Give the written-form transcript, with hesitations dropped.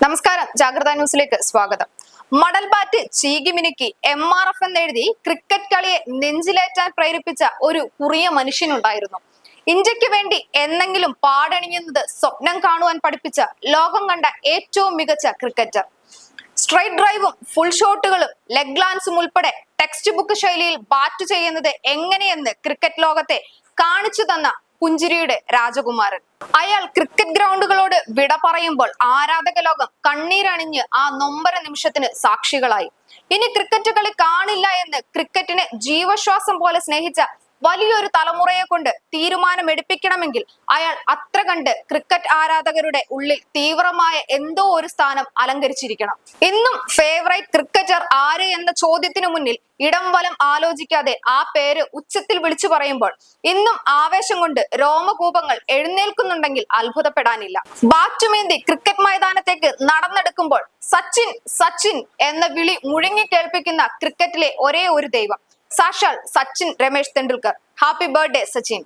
നമസ്കാരം, ജാഗ്രത ന്യൂസിലേക്ക് സ്വാഗതം. മടൽ ബാറ്റ് ചീകിമിനുക്കി MRF എന്നെഴുതി ക്രിക്കറ്റ് കളിയെ നെഞ്ചിലേറ്റാൻ പ്രേരിപ്പിച്ച ഒരു കുറിയ മനുഷ്യനുണ്ടായിരുന്നു. ഇന്ത്യക്ക് വേണ്ടി എന്നെങ്കിലും പാടണിയുന്നത് സ്വപ്നം കാണുവാൻ പഠിപ്പിച്ച ലോകം കണ്ട ഏറ്റവും മികച്ച ക്രിക്കറ്റർ. സ്ട്രൈറ്റ് ഡ്രൈവും ഫുൾ ഷോട്ടുകളും ലെഗ് ഗ്ലാൻസും ഉൾപ്പെടെ ടെക്സ്റ്റ് ബുക്ക് ശൈലിയിൽ ബാറ്റ് ചെയ്യുന്നത് എങ്ങനെയെന്ന് ക്രിക്കറ്റ് ലോകത്തെ കാണിച്ചു തന്ന പുഞ്ചിരിയുടെ രാജകുമാരൻ. അയാൾ ക്രിക്കറ്റ് ഗ്രൗണ്ടുകളോട് വിട പറയുമ്പോൾ ആരാധക ലോകം കണ്ണീരണിഞ്ഞ് ആ നൊമ്പര നിമിഷത്തിന് സാക്ഷികളായി. ഇനി ക്രിക്കറ്റ് കളി കാണില്ല എന്ന് ക്രിക്കറ്റിനെ ജീവശ്വാസം പോലെ സ്നേഹിച്ച വലിയൊരു തലമുറയെ കൊണ്ട് തീരുമാനമെടുപ്പിക്കണമെങ്കിൽ അയാൾ അത്ര കണ്ട് ക്രിക്കറ്റ് ആരാധകരുടെ ഉള്ളിൽ തീവ്രമായ എന്തോ ഒരു സ്ഥാനം അലങ്കരിച്ചിരിക്കണം. ഇന്നും ഫേവറേറ്റ് ക്രിക്കറ്റർ ആര് എന്ന ചോദ്യത്തിനു മുന്നിൽ ഇടം വലം ആലോചിക്കാതെ ആ പേര് ഉച്ചത്തിൽ വിളിച്ചു പറയുമ്പോൾ ഇന്നും ആവേശം കൊണ്ട് രോമകൂപങ്ങൾ എഴുന്നേൽക്കുന്നുണ്ടെങ്കിൽ അത്ഭുതപ്പെടാനില്ല. ബാറ്റുമേന്തി ക്രിക്കറ്റ് മൈതാനത്തേക്ക് നടന്നെടുക്കുമ്പോൾ സച്ചിൻ സച്ചിൻ എന്ന വിളി മുഴങ്ങി കേൾപ്പിക്കുന്ന ക്രിക്കറ്റിലെ ഒരേ ഒരു ദൈവം സാക്ഷാൽ സച്ചിൻ രമേശ് തെണ്ടുൽക്കർ. Happy birthday Sachin.